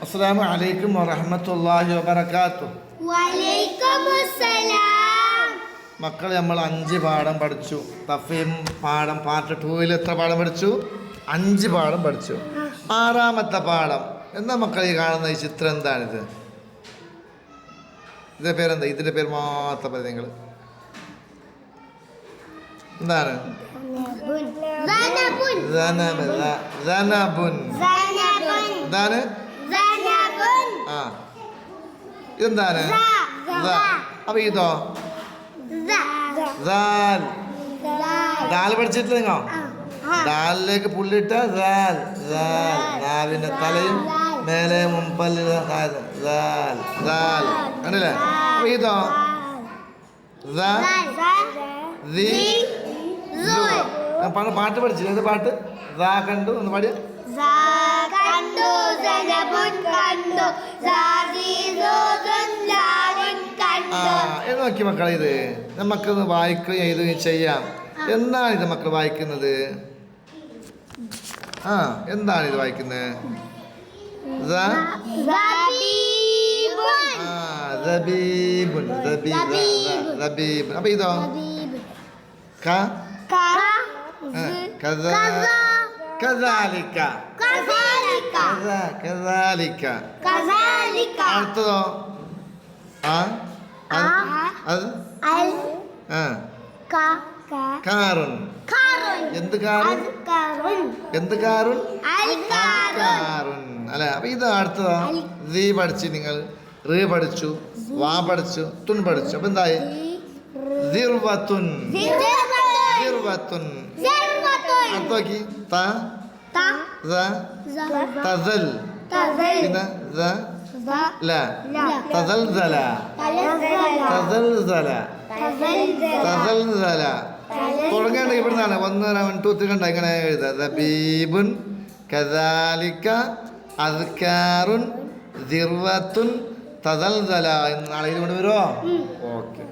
അസ്സലാമു അലൈക്കും വറഹ്മത്തുള്ളാഹി വബറകാതുഹു. വലൈക്കുമുസ്സലാം. മക്കളെ, നമ്മൾ 5 പാഠം പഠിച്ചു. തഫീം പാഠം പാർട്ട് 2-ൽ എത്ര പാഠം പഠിച്ചു? 5 പാഠം പഠിച്ചു. 6ാമത്തെ പാഠം എന്താ മക്കളെ? ഈ കാണുന്ന ഈ ചിത്രം എന്താണിത്? ഇതിൻ്റെ പേരെന്താ? ഇതിൻ്റെ പേര് മാത്രം പറയും നിങ്ങൾ. എന്താണ്? എന്താണ്? ആ, ഇതെന്താണ്? അപ്പൊ ഇതോ? ദാൽ പഠിച്ചിട്ടില്ല നിങ്ങൾ? ദാലിലേക്ക് പുള്ളിട്ട നാവിന്റെ തലയും മേലെ മുമ്പല് കണ്ടില്ലേ? അപ്പൊ ഇതോ? പാട്ട് പഠിച്ചില്ല? ഏത് പാട്ട്? കണ്ടു ഒന്ന് പാടിയ. എന്ന് നോക്കി മക്കളെ, ഇത് നമുക്കൊന്ന് വായിക്കുകയും എഴുതുകയും ചെയ്യാം. എന്താണ് ഇത് മക്കൾ വായിക്കുന്നത്? എന്താണ് ഇത് വായിക്കുന്നത്? അപ്പൊ ഇതോ? അടുത്തതോ? കാറുൻ. എന്ത് കാറുൻ? എന്ത് കാറുൻ? കാറുൻ അല്ലെ? അപ്പൊ ഇത് അടുത്തതോ? ദീ പഠിച്ചു നിങ്ങൾ, റ് പഠിച്ചു, വാ പഠിച്ചു, തുൻ പഠിച്ചു. അപ്പൊ എന്തായി? ദിർവത്തുൻ. അടുത്ത നോക്കി. തസൽ. പിന്നെ തുടങ്ങേണ്ട ഇവിടുന്നാണ്. 1 2 3 കണ്ട ഇങ്ങനെ എഴുതാ. ദബീബുൻ കദാലിക അദ്കാറുൻ ദിർവത്തുൻ തസൽസല. നാളെ ഇത് കൊണ്ട് വരുമോ? ഓക്കെ.